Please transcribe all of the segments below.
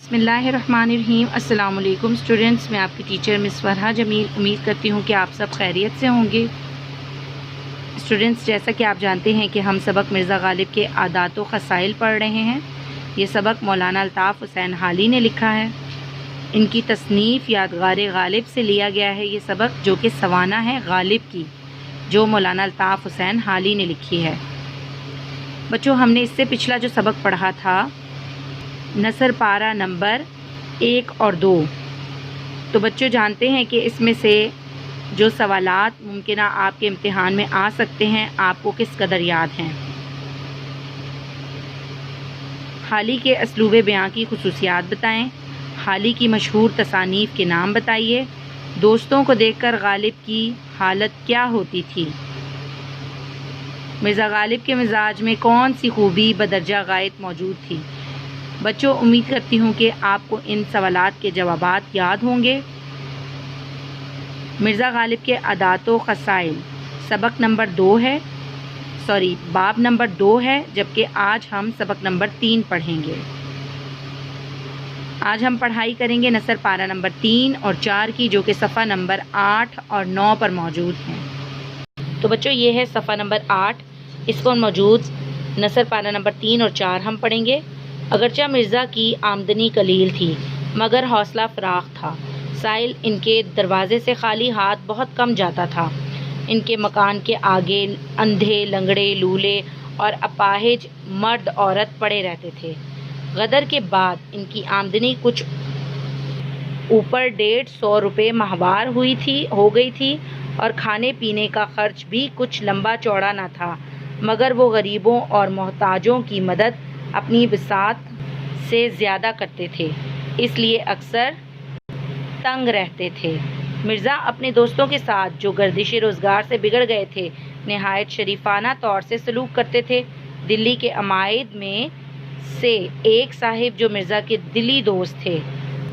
बिस्मिल्लाहिर्रहमानिर्रहीम। अस्सलाम वालेकुम स्टूडेंट्स, मैं आपकी टीचर मिस फरहा जमील। उम्मीद करती हूँ कि आप सब खैरियत से होंगे। स्टूडेंट्स, जैसा कि आप जानते हैं कि हम सबक मिर्ज़ा गालिब के आदात व ख़साइल पढ़ रहे हैं। ये सबक मौलाना अल्ताफ़ हुसैन हाली ने लिखा है। इनकी तसनीफ़ यादगार गालिब से लिया गया है ये सबक, जो कि सवाना है गालिब की, जो मौलाना अल्ताफ़ हुसैन हाली ने लिखी है। बच्चों, हमने इससे पिछला जो सबक पढ़ा था नसर पारा नंबर 1 और 2, तो बच्चों जानते हैं कि इसमें से जो सवालात मुमकिन आपके इम्तिहान में आ सकते हैं आपको किस कदर याद हैं। हाली के असलूब बयां की खुसूसियात बताएं। हाली की मशहूर तसानीफ़ के नाम बताइए। दोस्तों को देखकर गालिब की हालत क्या होती थी। मिर्ज़ा गालिब के मिजाज में कौन सी खूबी बदरजा गायत मौजूद थी। बच्चों, उम्मीद करती हूँ कि आपको इन सवालात के जवाबात याद होंगे। मिर्ज़ा गालिब के आदात व ख़साइल सबक नंबर 2 है, बाब नंबर 2 है, जबकि आज हम सबक नंबर 3 पढ़ेंगे। आज हम पढ़ाई करेंगे नसर पारा नंबर 3 और 4 की, जो कि सफ़ा नंबर 8 और 9 पर मौजूद हैं। तो बच्चों, ये है सफ़ा नंबर 8, इस पर मौजूद नसर पारा नंबर 3 और 4 हम पढ़ेंगे। अगरचा मिर्ज़ा की आमदनी कलील थी मगर हौसला फराख था। साइल इनके दरवाजे से खाली हाथ बहुत कम जाता था। इनके मकान के आगे अंधे, लंगड़े, लूले और अपाहिज मर्द औरत पड़े रहते थे। गदर के बाद इनकी आमदनी कुछ ऊपर 150 रुपये माहवार हो गई थी और खाने पीने का खर्च भी कुछ लंबा चौड़ा न था, मगर वो गरीबों और मोहताजों की मदद अपनी बिसात से ज़्यादा करते थे, इसलिए अक्सर तंग रहते थे। मिर्ज़ा अपने दोस्तों के साथ जो गर्दिश रोज़गार से बिगड़ गए थे नहायत शरीफाना तौर से सलूक करते थे। दिल्ली के अमायद में से एक साहिब जो मिर्ज़ा के दिली दोस्त थे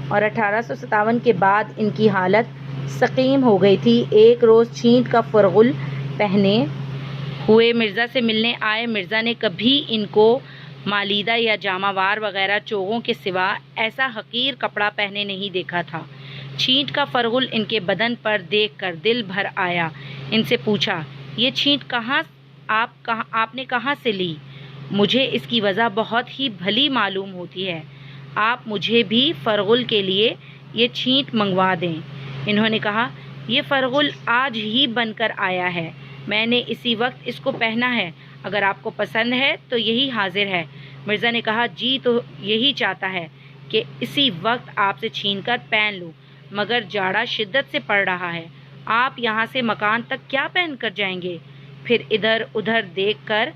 और 1857 के बाद इनकी हालत सकीम हो गई थी, एक रोज़ छींट का फरगुल पहने हुए मिर्ज़ा से मिलने आए। मिर्ज़ा ने कभी इनको मालीदा या जामावार वगैरह चोगों के सिवा ऐसा हकीर कपड़ा पहने नहीं देखा था। छींट का फरगुल इनके बदन पर देखकर दिल भर आया। इनसे पूछा, ये छींट आपने कहाँ से ली? मुझे इसकी वजह बहुत ही भली मालूम होती है। आप मुझे भी फरगुल के लिए ये छींट मंगवा दें। इन्होंने कहा, ये फरगुल आज ही बनकर आया है, मैंने इसी वक्त इसको पहना है। अगर आपको पसंद है तो यही हाजिर है। मिर्ज़ा ने कहा, जी तो यही चाहता है कि इसी वक्त आपसे छीनकर पहन लूँ, मगर जाड़ा शिद्दत से पड़ रहा है। आप यहाँ से मकान तक क्या पहन कर जाएंगे? फिर इधर उधर देखकर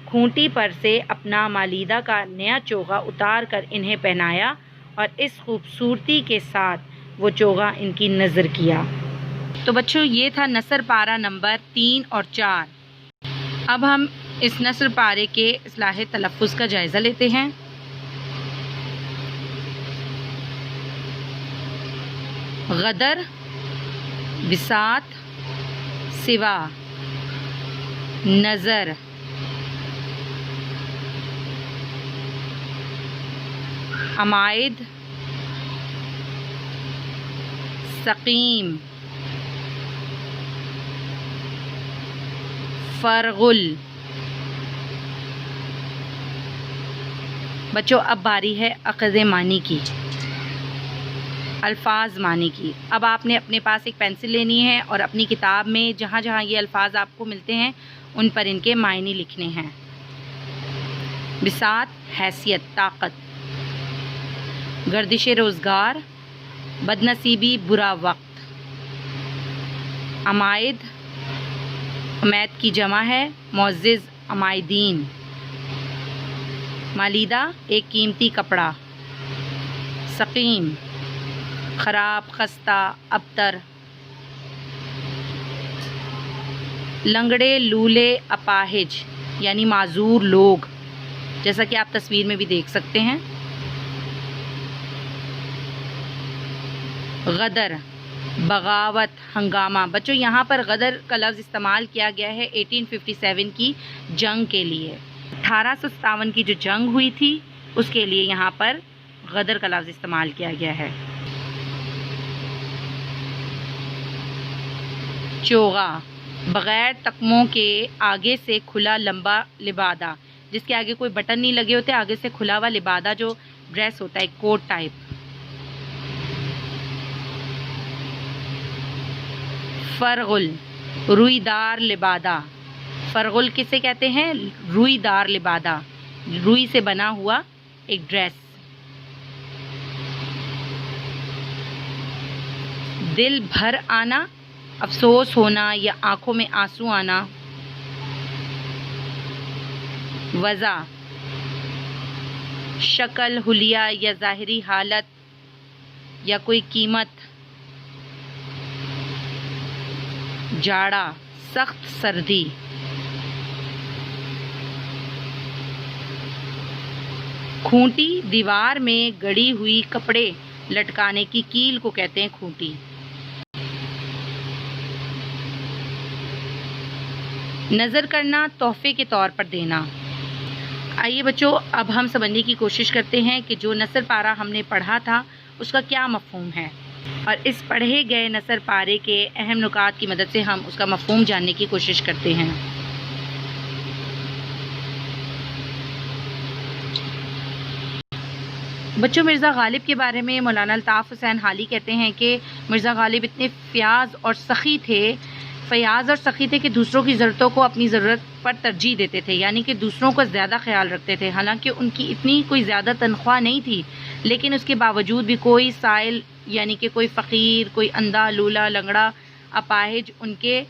खूंटी पर से अपना मालीदा का नया चोगा उतार कर इन्हें पहनाया और इस खूबसूरती के साथ वो चोगा इनकी नज़र किया। तो बच्चों, ये था नसर पारा नंबर 3 और 4। अब हम इस नसर पारे के इस्लाह तलफ़्फ़ुज़ का जायज़ा लेते हैं। गदर, बिसात, सिवा, नज़र, अमायद, सकीम, फरगुल। बच्चों, अब बारी है अक़ज़े मानी की, अल्फाज मानी की। अब आपने अपने पास एक पेंसिल लेनी है और अपनी किताब में जहाँ जहाँ ये अल्फाज आपको मिलते हैं उन पर इनके मायने लिखने हैं। बिसात, हैसियत, ताकत। गर्दिश रोज़गार, बदनसीबी, बुरा वक्त। अमायद, उमैद की जमा है, मुअज़्ज़िज़, अमायदीन। मालीदा, एक कीमती कपड़ा। सकीम, खराब, खस्ता, अबतर। लंगड़े, लूले, अपाहिज यानी माजूर लोग, जैसा कि आप तस्वीर में भी देख सकते हैं। गदर, बगावत, हंगामा। बच्चों, यहाँ पर गदर का लफ्ज़ इस्तेमाल किया गया है 1857 की जंग के लिए। 1857 की जो जंग हुई थी उसके लिए यहाँ पर غدر کا لفظ استعمال کیا گیا ہے۔ چوغا، بغیر تکموں کے آگے سے کھلا لمبا لبادہ، جس کے آگے کوئی بٹن نہیں لگے ہوتے، آگے سے کھلا ہوا لبادہ جو ڈریس ہوتا ہے، کوٹ ٹائپ۔ فرغل، روئی دار لبادہ، فرغل کسے کہتے ہیں؟ روئی دار لبادہ، روئی سے بنا ہوا ایک ڈریس۔ دل بھر آنا، افسوس ہونا یا آنکھوں میں آنسو آنا۔ وضع، شکل، حلیہ یا ظاہری حالت یا کوئی قیمت۔ جاڑا، سخت سردی۔ کھونٹی، دیوار میں گڑی ہوئی کپڑے لٹکانے کی کیل کو کہتے ہیں کھونٹی۔ نظر کرنا، تحفے کے طور پر دینا۔ آئیے بچوں اب ہم سمجھنے کی کوشش کرتے ہیں کہ جو نثر پارہ ہم نے پڑھا تھا اس کا کیا مفہوم ہے، اور اس پڑھے گئے نثر پارے کے اہم نکات کی مدد سے ہم اس کا مفہوم جاننے کی کوشش کرتے ہیں۔ بچوں مرزا غالب کے بارے میں مولانا الطاف حسین حالی کہتے ہیں کہ مرزا غالب اتنے فیاض اور سخی تھے کہ دوسروں کی ضرورتوں کو اپنی ضرورت پر ترجیح دیتے تھے، یعنی کہ دوسروں کا زیادہ خیال رکھتے تھے۔ حالانکہ ان کی اتنی کوئی زیادہ تنخواہ نہیں تھی، لیکن اس کے باوجود بھی کوئی سائل یعنی کہ کوئی فقیر، کوئی اندھا، لولا، لنگڑا، اپاہج ان کے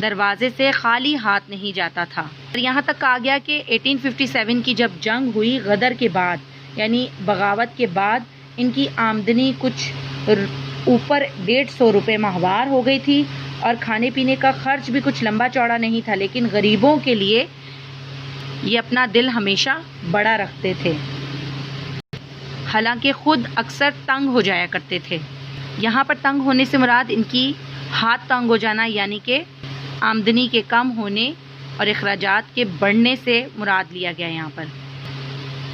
دروازے سے خالی ہاتھ نہیں جاتا تھا۔ اور یہاں تک کہا گیا کہ 1857 کی جب جنگ ہوئی غدر کے بعد، یعنی بغاوت کے بعد، ان کی آمدنی کچھ اوپر 150 روپے ماہوار ہو گئی تھی، اور کھانے پینے کا خرچ بھی کچھ لمبا چوڑا نہیں تھا، لیکن غریبوں کے لیے یہ اپنا دل ہمیشہ بڑا رکھتے تھے، حالانکہ خود اکثر تنگ ہو جایا کرتے تھے۔ یہاں پر تنگ ہونے سے مراد ان کی ہاتھ تنگ ہو جانا، یعنی کہ آمدنی کے کم ہونے اور اخراجات کے بڑھنے سے مراد لیا گیا یہاں پر۔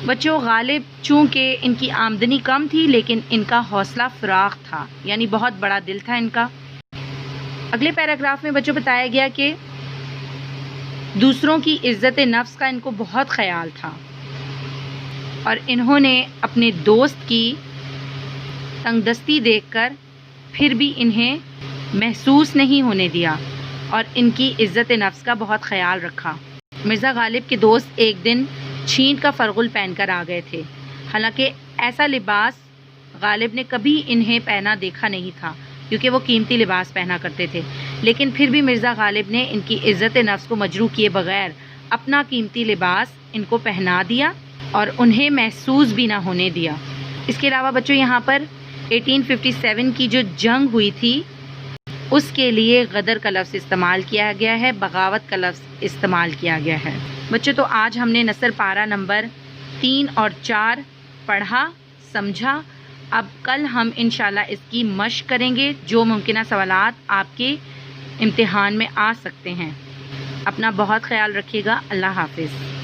بچوں غالب چونکہ ان کی آمدنی کم تھی لیکن ان کا حوصلہ فراخ تھا، یعنی بہت بڑا دل تھا ان کا۔ اگلے پیراگراف میں بچوں بتایا گیا کہ دوسروں کی عزت نفس کا ان کو بہت خیال تھا، اور انہوں نے اپنے دوست کی تنگ دستی دیکھ کر پھر بھی انہیں محسوس نہیں ہونے دیا اور ان کی عزت نفس کا بہت خیال رکھا۔ مرزا غالب کے دوست ایک دن چھینٹ کا فرغل پہن کر آ گئے تھے، حالانکہ ایسا لباس غالب نے کبھی انہیں پہنا دیکھا نہیں تھا، کیونکہ وہ قیمتی لباس پہنا کرتے تھے، لیکن پھر بھی مرزا غالب نے ان کی عزت نفس کو مجروح کیے بغیر اپنا قیمتی لباس ان کو پہنا دیا اور انہیں محسوس بھی نہ ہونے دیا۔ اس کے علاوہ بچوں یہاں پر 1857 کی جو جنگ ہوئی تھی اس کے لیے غدر کا لفظ استعمال کیا گیا ہے، بغاوت کا لفظ استعمال کیا گیا ہے۔ بچوں تو آج ہم نے نثر پارہ نمبر 3 اور 4 پڑھا، سمجھا۔ اب کل ہم انشاءاللہ اس کی مشق کریں گے، جو ممکنہ سوالات آپ کے امتحان میں آ سکتے ہیں۔ اپنا بہت خیال رکھیے گا۔ اللہ حافظ۔